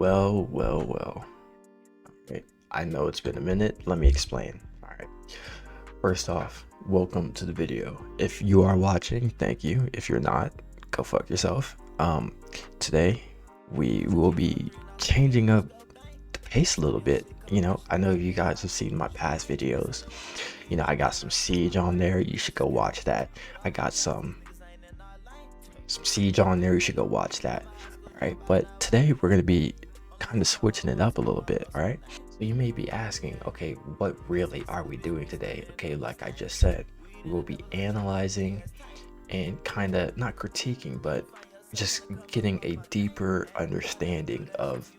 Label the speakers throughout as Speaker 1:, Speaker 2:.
Speaker 1: Well. Okay, I know it's been a minute. Let me explain. All right. First off, welcome to the video. If you are watching, thank you. If you're not, go fuck yourself. Today we will be changing up the pace a little bit. I know you guys have seen my past videos. I got some Siege on there. You should go watch that. I got some Siege on there. You should go watch that. All right. But today we're gonna be kind of switching it up a little bit. All right. So you may be asking, okay, what really are we doing today? Okay, like I just said, we will be analyzing and kind of not critiquing, but just getting a deeper understanding of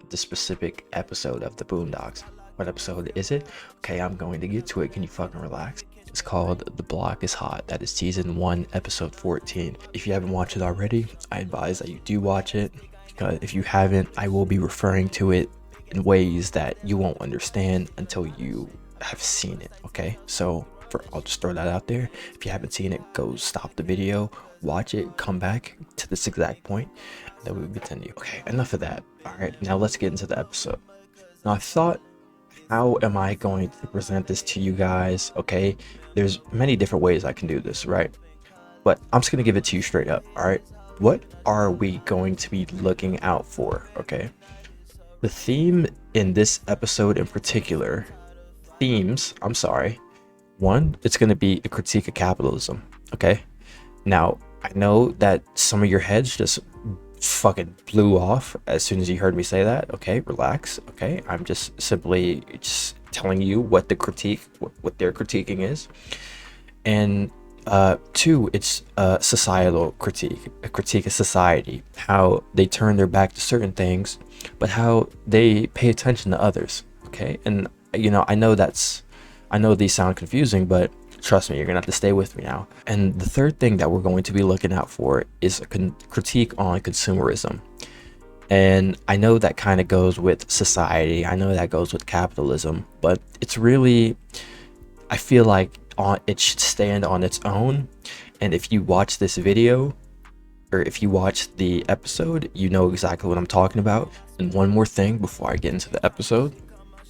Speaker 1: the specific episode of the Boondocks. What episode is it? Okay, I'm going to get to it. Can you fucking relax? It's called The Block is Hot. That is season 1, episode 14. If you haven't watched it already, I advise that you do watch it, because if you haven't, I will be referring to it in ways that you won't understand until you have seen it. Okay, so I'll just throw that out there. If you haven't seen it, go stop the video, watch it, come back to this exact point, and then we will continue. Okay, enough of that. All right, now let's get into the episode. Now I thought, how am I going to present this to you guys? Okay, there's many different ways I can do this, right? But I'm just gonna give it to you straight up. All right, what are we going to be looking out for? Okay, the theme in this episode in particular, one, it's going to be a critique of capitalism. Okay, now I know that some of your heads just fucking blew off as soon as you heard me say that. Okay, relax. Okay, I'm just simply telling you what the critique, what their critiquing is. And two, it's a societal critique, a critique of society, how they turn their back to certain things, but how they pay attention to others. Okay, and I know these sound confusing, but trust me, you're gonna have to stay with me now. And the third thing that we're going to be looking out for is a critique on consumerism. And I know that kind of goes with society, I know that goes with capitalism, but it's really, I feel like it should stand on its own. And if you watch this video, or if you watch the episode, you know exactly what I'm talking about. And one more thing before I get into the episode,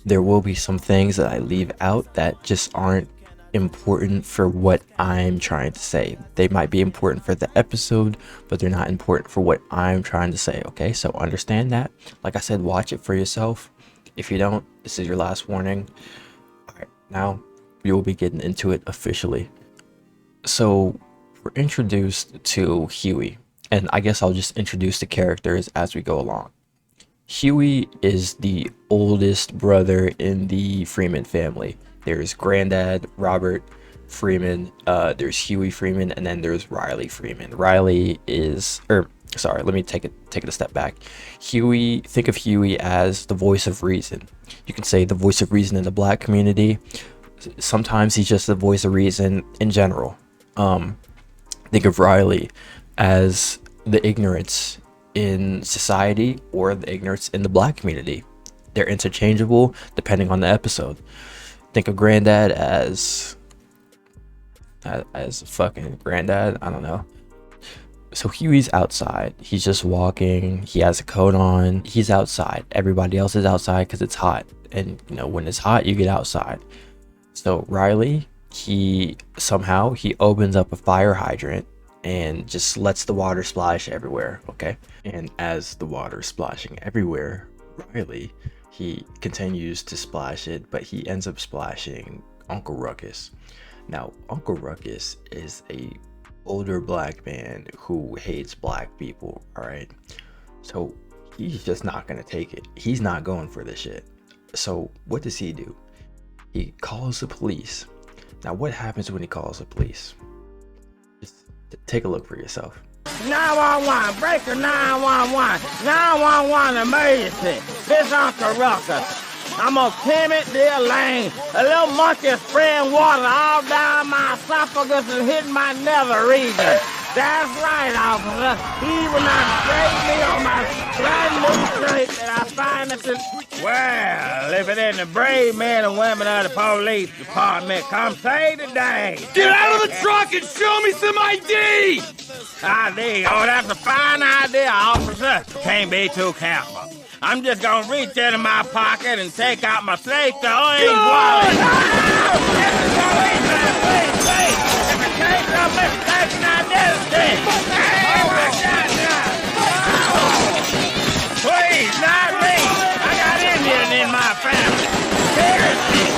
Speaker 1: there will be some things that I leave out that just aren't important for what I'm trying to say. They might be important for the episode, but they're not important for what I'm trying to say. Okay, so understand that. Like I said, watch it for yourself. If you don't, this is your last warning. All right, now we will be getting into it officially. So we're introduced to Huey, and I guess I'll just introduce the characters as we go along. Huey is the oldest brother in the Freeman family. There's Granddad Robert Freeman, there's Huey Freeman, and then there's Riley Freeman. Riley is, sorry, let me take it a step back. Huey, think of Huey as the voice of reason. You can say the voice of reason in the Black community. Sometimes he's just the voice of reason in general. Think of Riley as the ignorance in society or the ignorance in the Black community. They're interchangeable depending on the episode. Think of Granddad as fucking Granddad, I don't know. So Huey's outside, he's just walking, he has a coat on, he's outside. Everybody else is outside because it's hot, and when it's hot you get outside. So Riley, he opens up a fire hydrant and just lets the water splash everywhere. Okay, and as the water splashing everywhere, Riley, he continues to splash it, but he ends up splashing Uncle Ruckus. Now Uncle Ruckus is a older Black man who hates Black people. All right, so he's just not gonna take it. He's not going for this shit. So what does he do? He calls the police. Now what happens when he calls the police? Take a look for yourself.
Speaker 2: 911, breaker 911, 911 emergency. This Uncle Ruckus. I'm on Timid Deer Lane. A little monkey spraying water all down my esophagus and hitting my nether region. That's right, officer. He will not trade me on my brand new shirt that I find at the... Well, if it isn't the brave men and women of the police department, come say today.
Speaker 3: Get out of the truck and show me some ID!
Speaker 2: ID? Oh, that's a fine idea, officer. Can't be too careful. I'm just gonna reach into my pocket and take out my safety orange wallet. Please. It's a case of mistaken identity. Hey, watch out now. Please, not me. I got Indian in my family. Seriously.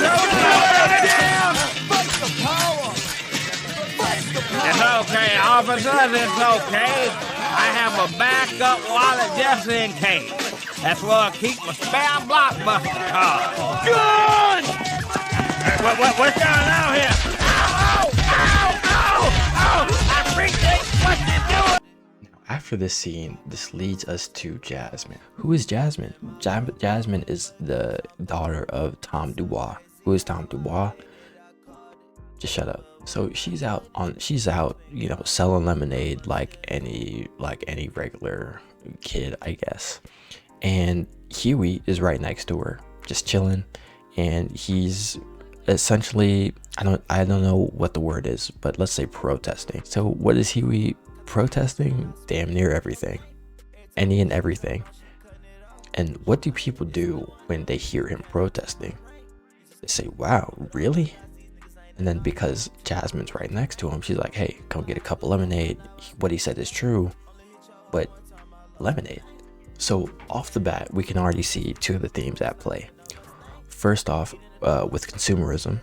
Speaker 2: Slow down. It's okay, officers, it's okay. I have a backup wallet just in case. That's where I keep my spare blockbuster card.
Speaker 3: Gun!
Speaker 2: What's going on here? Ow! I appreciate what you're doing.
Speaker 1: Now, after this scene, this leads us to Jasmine. Who is Jasmine? Jasmine is the daughter of Tom Dubois. Who is Tom Dubois? Just shut up. So she's out, you know, selling lemonade like any regular kid, I guess. And Huey is right next to her, just chilling, and he's essentially, I don't know what the word is, but let's say protesting. So what is Huey protesting? Damn near everything. Any and everything. And what do people do when they hear him protesting? They say, wow, really? And then because Jasmine's right next to him, she's like, hey, come get a cup of lemonade. What he said is true, but lemonade. So off the bat, we can already see two of the themes at play. First off, with consumerism,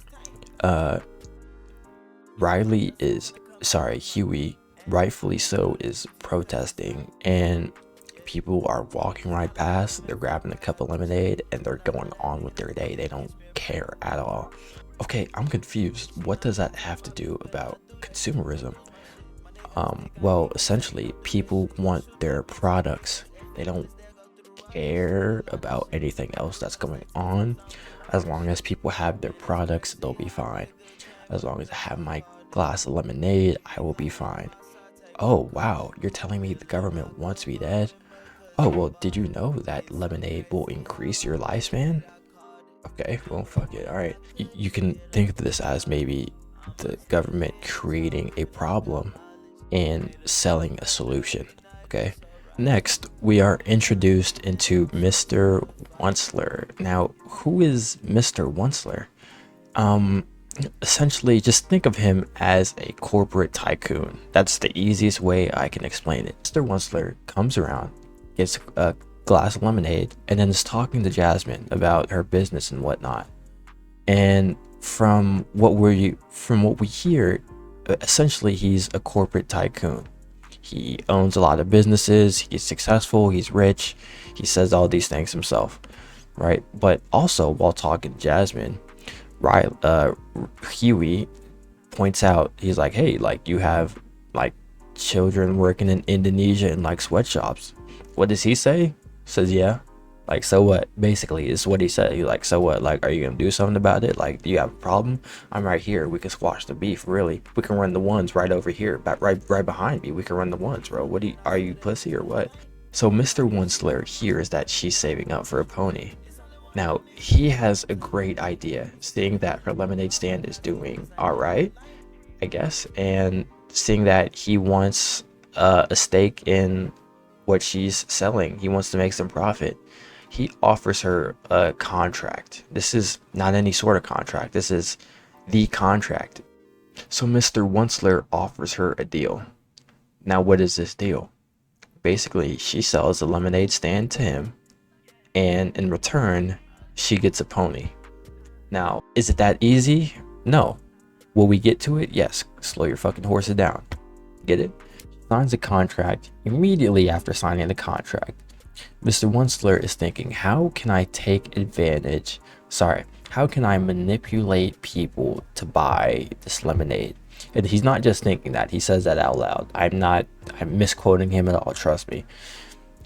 Speaker 1: Huey, rightfully so, is protesting, and people are walking right past, they're grabbing a cup of lemonade, and they're going on with their day. They don't care at all. Okay, I'm confused. What does that have to do about consumerism? Well, essentially, people want their products. They don't care about anything else that's going on. As long as people have their products, they'll be fine. As long as I have my glass of lemonade, I will be fine. Oh, wow, you're telling me the government wants me dead? Oh, well, did you know that lemonade will increase your lifespan? Okay, well, fuck it. All right. You can think of this as maybe the government creating a problem and selling a solution. Okay. Next, we are introduced into Mr. Onceler. Now, who is Mr. Onceler? Essentially, just think of him as a corporate tycoon. That's the easiest way I can explain it. Mr. Onceler comes around, gets a glass of lemonade, and then is talking to Jasmine about her business and whatnot. And from what we hear, essentially he's a corporate tycoon. He owns a lot of businesses, he's successful, he's rich, he says all these things himself, right? But also, while talking to Jasmine, Huey points out, he's like, hey, like, you have like children working in Indonesia in like sweatshops. What does he say? Says, yeah. Like, so what? Basically, is what he said. He's like, so what? Like, are you gonna do something about it? Like, do you have a problem? I'm right here. We can squash the beef. Really, we can run the ones right over here, right behind me. We can run the ones, bro. Are you pussy or what? So Mr. Onceler hears that she's saving up for a pony. Now he has a great idea, seeing that her lemonade stand is doing all right, I guess, and seeing that he wants a stake in what she's selling. He wants to make some profit. He offers her a contract. This is not any sort of contract. This is the contract. So Mr. Onceler offers her a deal. Now, what is this deal? Basically, she sells the lemonade stand to him, and in return, she gets a pony. Now, is it that easy? No. Will we get to it? Yes. Slow your fucking horses down. Get it? Signs a contract. Immediately after signing the contract, Mr. Onceler is thinking, how can I manipulate people to buy this lemonade? And he's not just thinking that, he says that out loud. I'm misquoting him at all, trust me.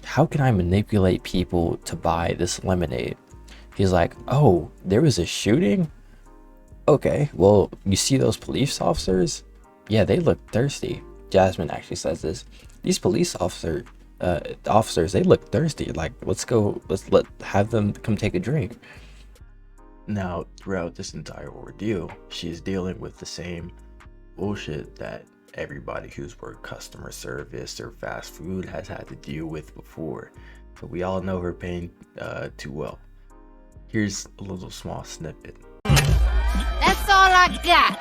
Speaker 1: How can I manipulate people to buy this lemonade? He's like, oh, there was a shooting? Okay, well, you see those police officers? Yeah, they look thirsty. Jasmine actually says this. These police officers, they look thirsty. Like, let's have them come take a drink. Now, throughout this entire ordeal, she's dealing with the same bullshit that everybody who's worked customer service or fast food has had to deal with before. So we all know her pain too well. Here's a little small snippet.
Speaker 4: That's all I got.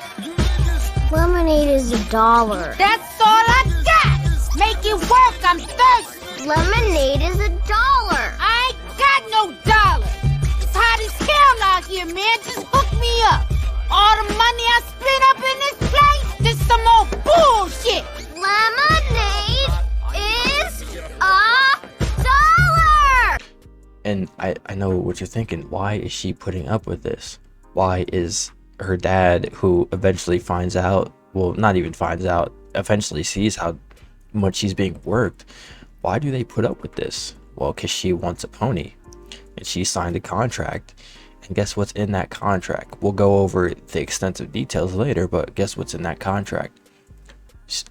Speaker 5: Lemonade is $1.
Speaker 4: That's all I got. Make it work, I'm thirsty.
Speaker 5: Lemonade is $1.
Speaker 4: I ain't got no dollar. It's hot as hell out here, man. Just hook me up. All the money I spent up in this place, this some more bullshit.
Speaker 5: Lemonade is $1.
Speaker 1: And I know what you're thinking. Why is she putting up with this? Why is her dad, who eventually finds out, well, not even finds out, eventually sees how much she's being worked, why do they put up with this? Well, because she wants a pony, and she signed a contract, and guess what's in that contract? We'll go over the extensive details later, but guess what's in that contract?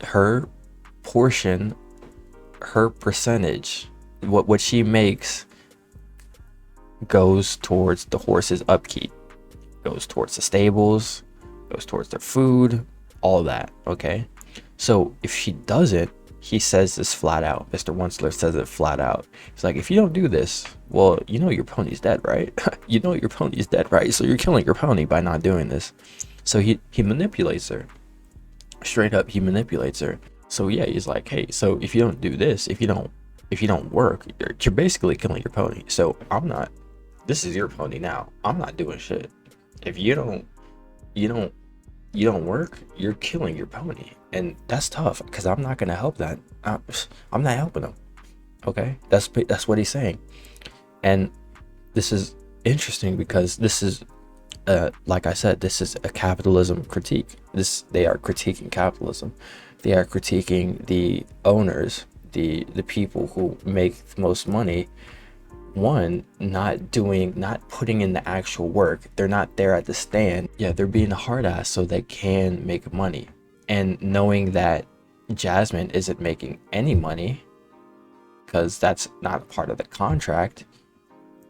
Speaker 1: Her portion, her percentage, what she makes goes towards the horse's upkeep, goes towards the stables, goes towards their food, all that. Okay, so if she doesn't, he says this flat out. Mr. Wensler says it flat out. He's like, if you don't do this, well, you know your pony's dead, right? You know your pony's dead, right? So you're killing your pony by not doing this. So he manipulates her. Straight up, he manipulates her. So yeah, he's like, hey, so if you don't do this, if you don't work, you're basically killing your pony. So this is your pony now. I'm not doing shit. If you don't work, you're killing your pony. And that's tough, because I'm not gonna help that. I'm not helping him. Okay, that's what he's saying. And this is interesting because this is like I said, this is a capitalism critique. They are critiquing capitalism. They are critiquing the owners, the people who make the most money. One, not putting in the actual work. They're not there at the stand. Yeah, they're being a hard ass so they can make money. And knowing that Jasmine isn't making any money, because that's not a part of the contract,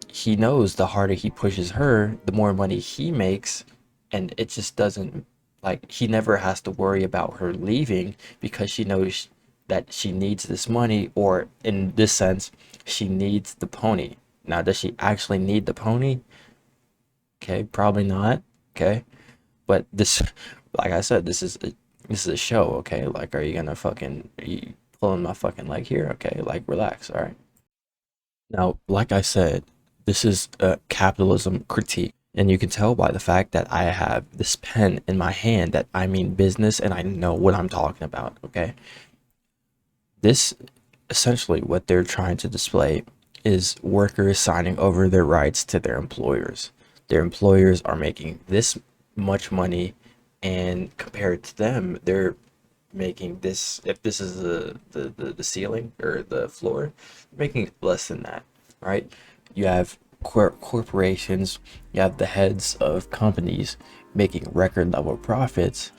Speaker 1: he knows the harder he pushes her, the more money he makes. And it just doesn't, like, he never has to worry about her leaving, because she knows that she needs this money, or in this sense, she needs the pony. Now, does she actually need the pony? Okay, probably not. Okay, but this, like I said, this is a show. Okay, like, are you pulling my fucking leg here? Okay, like, relax. All right. Now, like I said, this is a capitalism critique, and you can tell by the fact that I have this pen in my hand that I mean business, and I know what I'm talking about. Okay. This, essentially, what they're trying to display is workers signing over their rights to their employers. Their employers are making this much money, and compared to them, they're making this, if this is the ceiling or the floor, making less than that, right? You have corporations, you have the heads of companies making record level profits,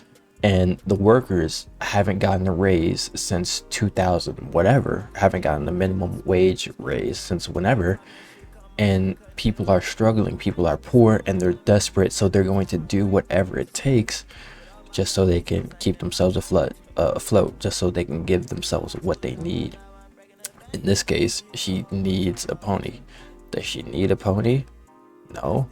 Speaker 1: and the workers haven't gotten a raise since 2000 whatever, haven't gotten a minimum wage raise since whenever. And people are struggling, people are poor, and they're desperate, so they're going to do whatever it takes just so they can keep themselves afloat, just so they can give themselves what they need. In this case, she needs a pony. Does she need a pony? No.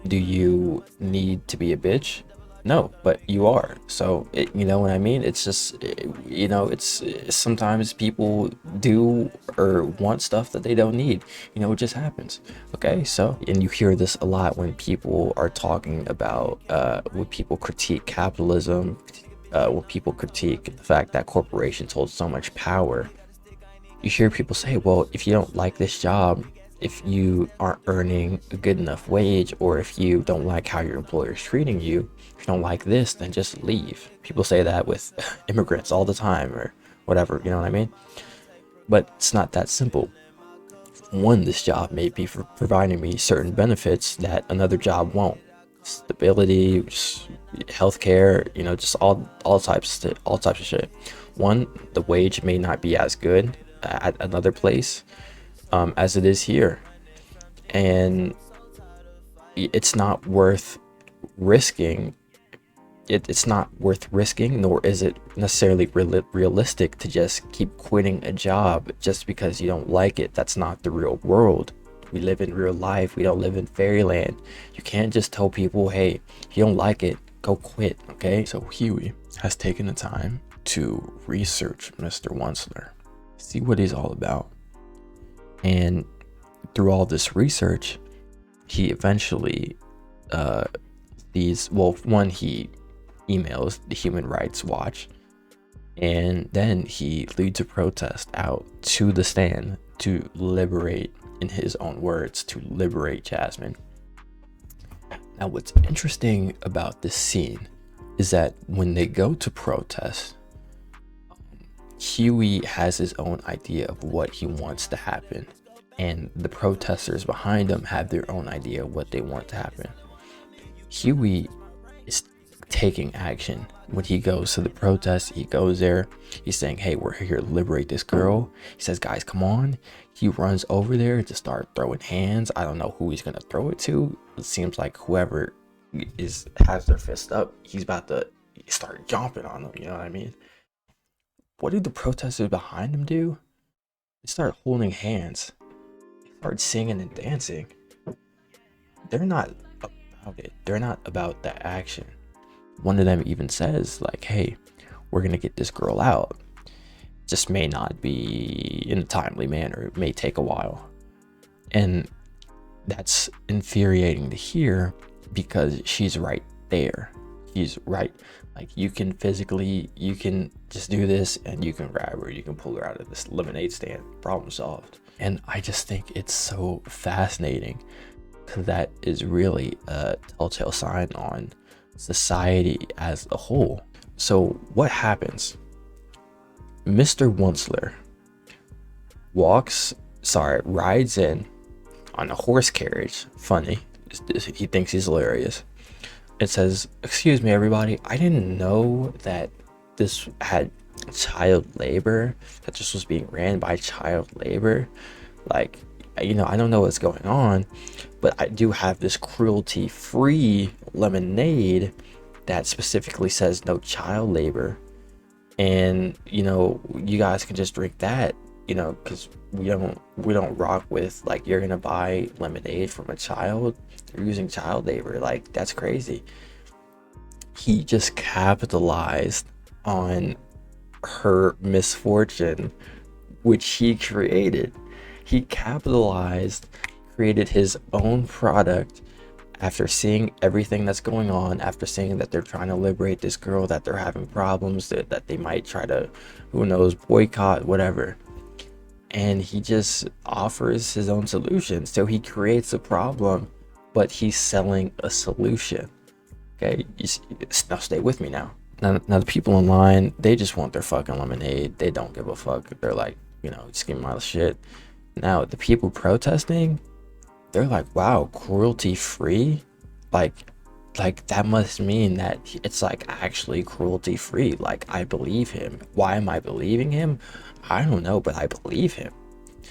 Speaker 1: Do you need to be a bitch? No, but you are. So you know what I mean? It's just, it's sometimes people do or want stuff that they don't need. It just happens. Okay, so, and you hear this a lot when people are talking about when people critique capitalism, when people critique the fact that corporations hold so much power. You hear people say, well, if you don't like this job, if you aren't earning a good enough wage, or if you don't like how your employer is treating you, if you don't like this, then just leave. People say that with immigrants all the time, or whatever, you know what I mean? But it's not that simple. One, this job may be for providing me certain benefits that another job won't. Stability, just healthcare, just all types of shit. One, the wage may not be as good at another place as it is here, and it's not worth risking. It's not worth risking, nor is it necessarily realistic to just keep quitting a job just because you don't like it. That's not the real world. We live in real life. We don't live in fairyland. You can't just tell people, hey, if you don't like it, go quit, okay? So Huey has taken the time to research Mr. Onceler, see what he's all about. And through all this research, he eventually he emails the Human Rights Watch, and then he leads a protest out to the stand to liberate, in his own words, to liberate Jasmine. Now, what's interesting about this scene is that when they go to protest, Huey has his own idea of what he wants to happen, and the protesters behind him have their own idea of what they want to happen. Huey is taking action. When he goes to the protest, he goes there, he's saying, hey, we're here to liberate this girl. He says, guys, come on. He runs over there to start throwing hands. I don't know who he's gonna throw it to. It seems like whoever has their fist up, he's about to start jumping on them, you know what I mean? What did the protesters behind him do? They start holding hands. They start singing and dancing. They're not about it. They're not about the action. One of them even says, like, hey, we're gonna get this girl out. Just may not be in a timely manner. It may take a while. And that's infuriating to hear, because she's right there. She's right. Like, you can just do this and you can grab her, you can pull her out of this lemonade stand, problem solved. And I just think it's so fascinating, because that is really a telltale sign on society as a whole. So what happens? Mr. Onceler rides in on a horse carriage. Funny, he thinks he's hilarious. It says, excuse me, everybody, I didn't know that this had child labor, that this was being ran by child labor. Like, you know, I don't know what's going on, but I do have this cruelty-free lemonade that specifically says no child labor. And, you know, you guys can just drink that, you know, because we don't rock with, like, you're gonna buy lemonade from a child, you're using child labor. Like, that's crazy. He just capitalized on her misfortune, which he created. He created his own product after seeing everything that's going on, after seeing that they're trying to liberate this girl, that they're having problems, that they might try to, who knows, boycott, whatever. And he just offers his own solution. So he creates a problem, but he's selling a solution. Okay, now stay with me now. Now the people in line, they just want their fucking lemonade. They don't give a fuck. They're like, you know, just give me my shit. Now the people protesting, they're like, wow, cruelty free? Like that must mean that it's like actually cruelty free. Like, I believe him. Why am I believing him? I don't know, but I believe him.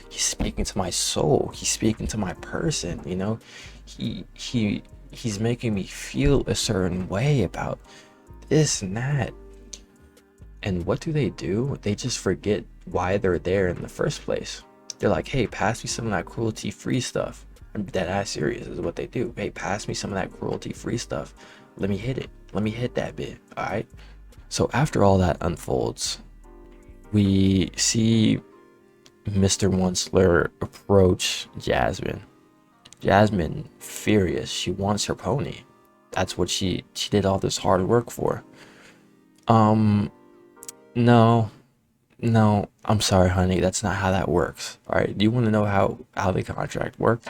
Speaker 1: He's speaking to my soul. He's speaking to my person, you know? He's making me feel a certain way about this and that. And what do? They just forget why they're there in the first place. They're like, hey, pass me some of that cruelty-free stuff. I'm dead ass serious is what they do. Hey, pass me some of that cruelty-free stuff. Let me hit it. Let me hit that bit. All right. So after all that unfolds, we see Mr. Onceler approach Jasmine. Jasmine, furious. She wants her pony. That's what she did all this hard work for. No, I'm sorry, honey. That's not how that works. All right. Do you want to know how the contract worked?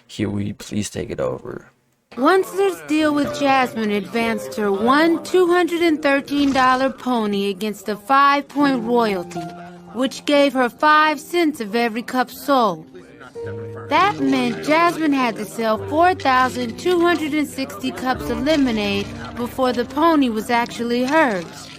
Speaker 1: Huey, please take it over.
Speaker 4: Onceler's deal with Jasmine advanced her one $213 pony against a 5-point royalty, which gave her 5 cents of every cup sold. That meant Jasmine had to sell 4,260 cups of lemonade before the pony was actually hers.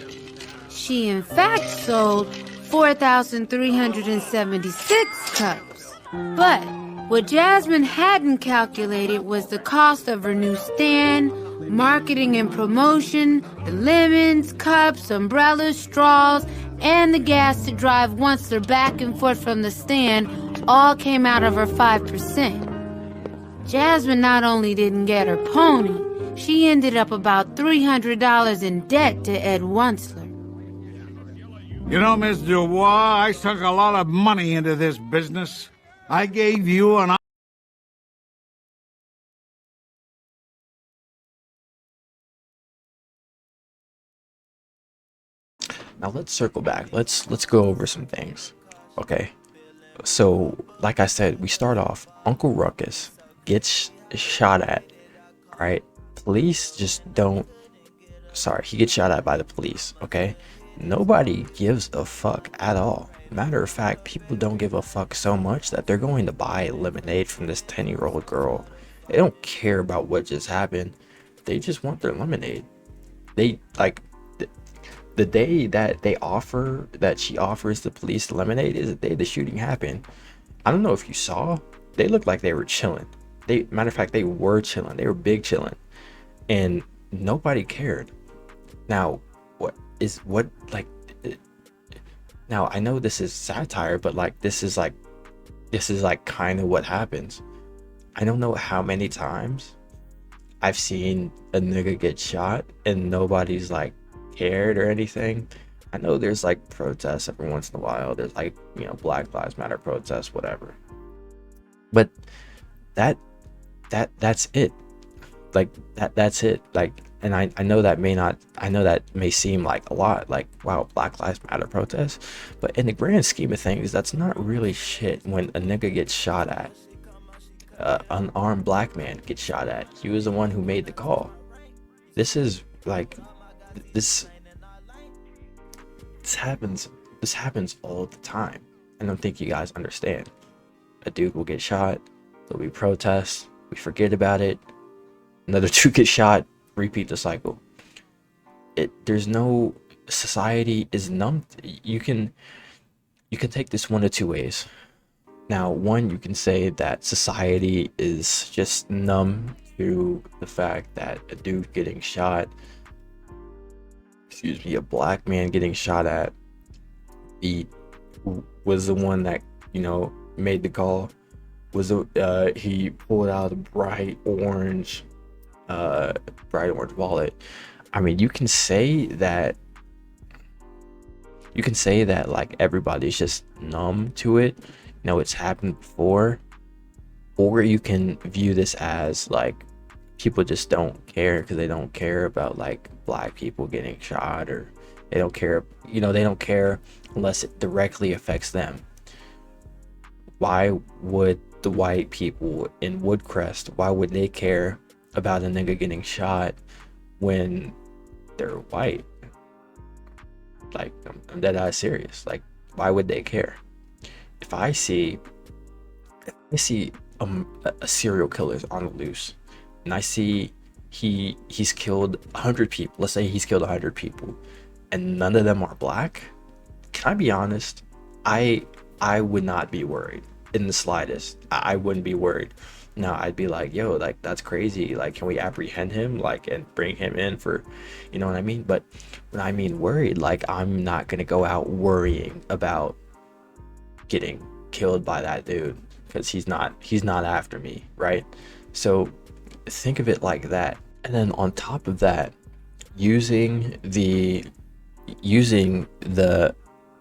Speaker 4: She in fact sold 4,376 cups. But what Jasmine hadn't calculated was the cost of her new stand, marketing and promotion, the lemons, cups, umbrellas, straws, and the gas to drive Onceler back and forth from the stand all came out of her 5%. Jasmine not only didn't get her pony, she ended up about $300 in debt to Ed Onceler.
Speaker 2: You know, Miss Dubois, I sunk a lot of money into this business. I gave you an...
Speaker 1: Now let's circle back. Let's go over some things. Okay. So, like I said, we start off. Uncle Ruckus gets shot at. All right. Police just don't. Sorry, he gets shot at by the police. Okay. Nobody gives a fuck at all. Matter of fact, people don't give a fuck so much that they're going to buy lemonade from this 10-year-old girl. They don't care about what just happened. They just want their lemonade. They like the day that she offers the police the lemonade is the day the shooting happened. I don't know if you saw. They looked like they were chilling. Matter of fact, they were chilling. They were big chilling, and nobody cared. Now, now I know this is satire, but like this is like kind of what happens. I don't know how many times I've seen a nigga get shot and nobody's like cared or anything. I know there's like protests every once in a while. There's like, you know, Black Lives Matter protests, whatever. But that's it. Like that's it. Like, and I know that may seem like a lot, like, wow, Black Lives Matter protests, but in the grand scheme of things, that's not really shit. When a nigga gets shot at, an unarmed black man gets shot at, he was the one who made the call. This is like, this happens all the time. I don't think you guys understand. A dude will get shot, there'll be protests, we forget about it, another dude gets shot, repeat the cycle. There's no, society is numb. You can take this one of two ways. Now, one, you can say that society is just numb to the fact that a dude getting shot, a black man getting shot at, he was the one that, you know, made the call, he pulled out a bright orange wallet. I mean, you can say that like everybody's just numb to it, you know, it's happened before, or you can view this as like people just don't care because they don't care about like black people getting shot, or they don't care, you know, they don't care unless it directly affects them. Why would the white people in Woodcrest, why would they care about a nigga getting shot when they're white? Like, I'm dead ass serious. Like, why would they care? If I see a serial killer's on the loose, and I see he's killed 100 people, let's say he's killed 100 people, and none of them are black, can I be honest? I would not be worried in the slightest. I wouldn't be worried. Now I'd be like, yo, like, that's crazy, like, can we apprehend him, like, and bring him in for, you know what I mean? But when I mean worried, like, I'm not gonna go out worrying about getting killed by that dude, because he's not after me, right? So think of it like that. And then on top of that, using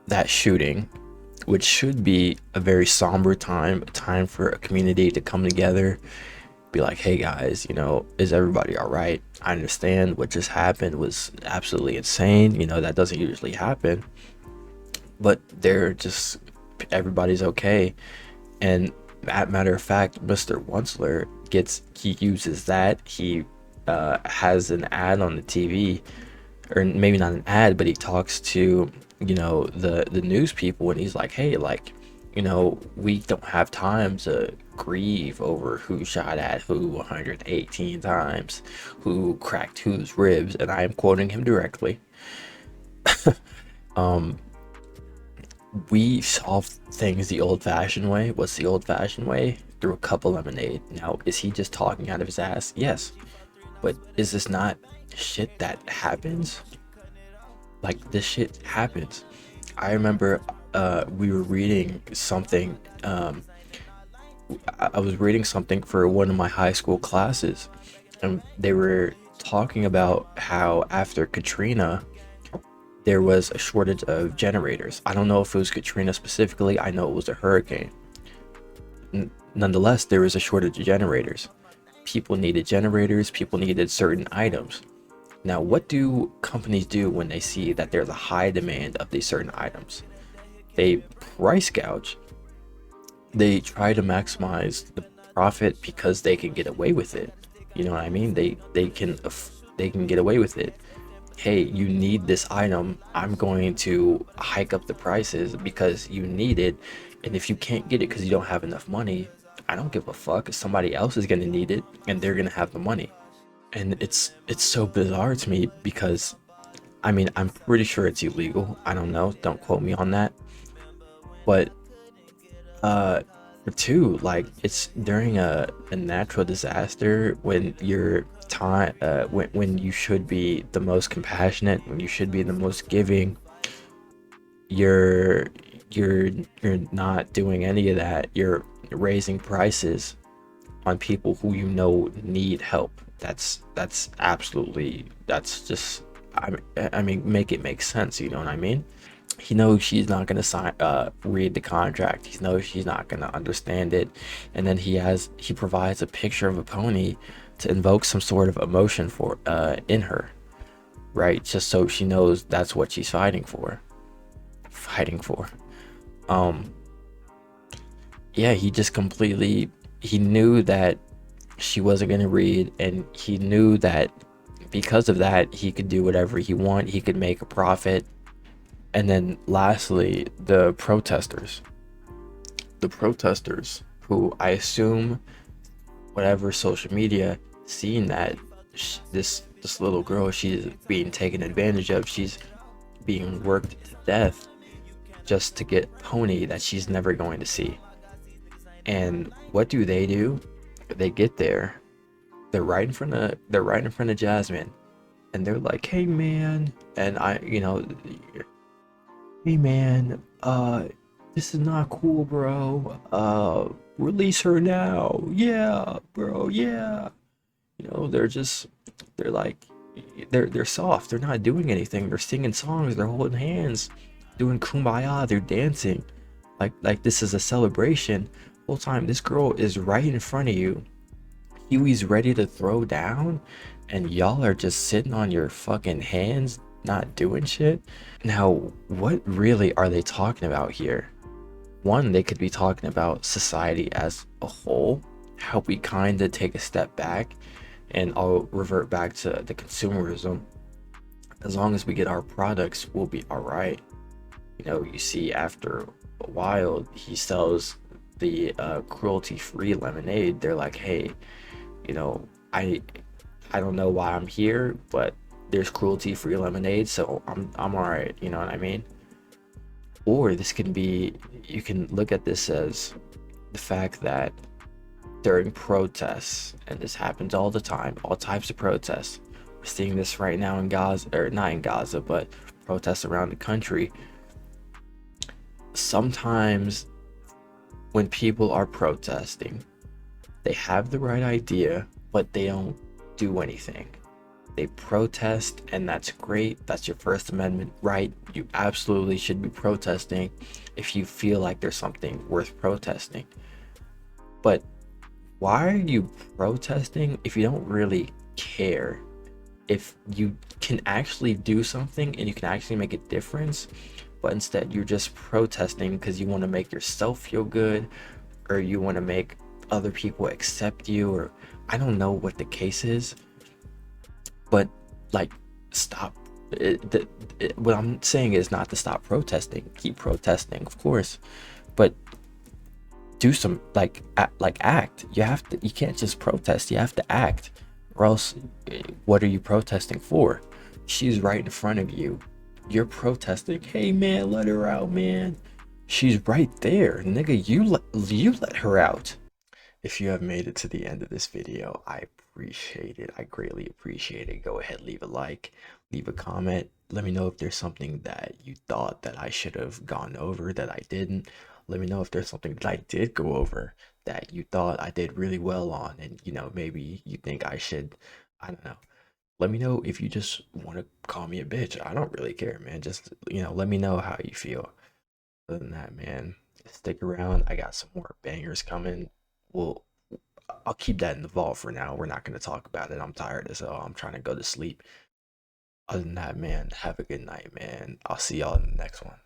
Speaker 1: that shooting, which should be a very somber time, a time for a community to come together, be like, hey guys, you know, is everybody all right? I understand what just happened was absolutely insane, you know, that doesn't usually happen, but everybody's okay. And matter of fact, Mr. Onceler uses that, he has an ad on the TV, or maybe not an ad, but he talks to, you know, the news people, and he's like, hey, like, you know, we don't have time to grieve over who shot at who 118 times, who cracked whose ribs, and I am quoting him directly. We solve things the old-fashioned way. What's the old-fashioned way? Through a cup of lemonade. Now, is he just talking out of his ass? Yes. But is this not shit that happens? Like, this shit happens. I remember we were reading something. I was reading something for one of my high school classes, and they were talking about how after Katrina, there was a shortage of generators. I don't know if it was Katrina specifically. I know it was a hurricane. Nonetheless, there was a shortage of generators. People needed generators. People needed certain items. Now, what do companies do when they see that there's a high demand of these certain items? They price gouge. They try to maximize the profit because they can get away with it. You know what I mean? They can get away with it. Hey, you need this item, I'm going to hike up the prices because you need it. And if you can't get it because you don't have enough money, I don't give a fuck. Somebody else is going to need it and they're going to have the money. And it's so bizarre to me because, I mean, I'm pretty sure it's illegal. I don't know. Don't quote me on that. But for two, like, it's during a natural disaster when you're time when you should be the most compassionate, when you should be the most giving, you're not doing any of that. You're raising prices on people who you know need help. That's absolutely, that's just, I mean, make it make sense, you know what I mean? He knows she's not gonna read the contract. He knows she's not gonna understand it, and then he provides a picture of a pony to invoke some sort of emotion for in her, right? Just so she knows that's what she's fighting for. Yeah, he just completely, he knew that she wasn't gonna read, and he knew that because of that he could do whatever he want. He could make a profit. And then lastly, the protesters who, I assume, whatever social media, seeing that this little girl, she's being taken advantage of, she's being worked to death just to get pony that she's never going to see. And what do? They get there, they're right in front of Jasmine, and they're like, hey man, and hey man, this is not cool, bro. Release her now. Yeah, bro, yeah. They're like, they're soft. They're not doing anything. They're singing songs. They're holding hands, doing kumbaya. They're dancing, like this is a celebration. Whole time, this girl is right in front of you. Huey's ready to throw down, and y'all are just sitting on your fucking hands, not doing shit. Now, what really are they talking about here? One, they could be talking about society as a whole, how we kind of take a step back, and I'll revert back to the consumerism. As long as we get our products, we'll be all right. You see, after a while, he sells the cruelty-free lemonade. They're like, hey, I don't know why I'm here, but there's cruelty-free lemonade, so I'm all right. You know what I mean? Or this can be, you can look at this as the fact that during protests, and this happens all the time, all types of protests. We're seeing this right now in Gaza, or not in Gaza, but protests around the country. Sometimes when people are protesting, they have the right idea, but they don't do anything. They protest, and that's great. That's your First Amendment right. You absolutely should be protesting if you feel like there's something worth protesting. But why are you protesting if you don't really care? If you can actually do something and you can actually make a difference, but instead you're just protesting because you want to make yourself feel good, or you want to make other people accept you, or I don't know what the case is. But like, stop. What I'm saying is not to stop protesting. Keep protesting, of course, but do some act. You can't just protest. You have to act, or else what are you protesting for? She's right in front of you. You're protesting? Hey man, let her out, man. She's right there, nigga. You let her out. If you have made it to the end of this video, I appreciate it. I greatly appreciate it. Go ahead, leave a like, leave a comment. Let me know if there's something that you thought that I should have gone over that I didn't. Let me know if there's something that I did go over that you thought I did really well on, and maybe you think I should, I don't know. Let me know if you just want to call me a bitch. I don't really care, man. Just, let me know how you feel. Other than that, man, stick around. I got some more bangers coming. Well, I'll keep that in the vault for now. We're not going to talk about it. I'm tired as hell. I'm trying to go to sleep. Other than that, man, have a good night, man. I'll see y'all in the next one.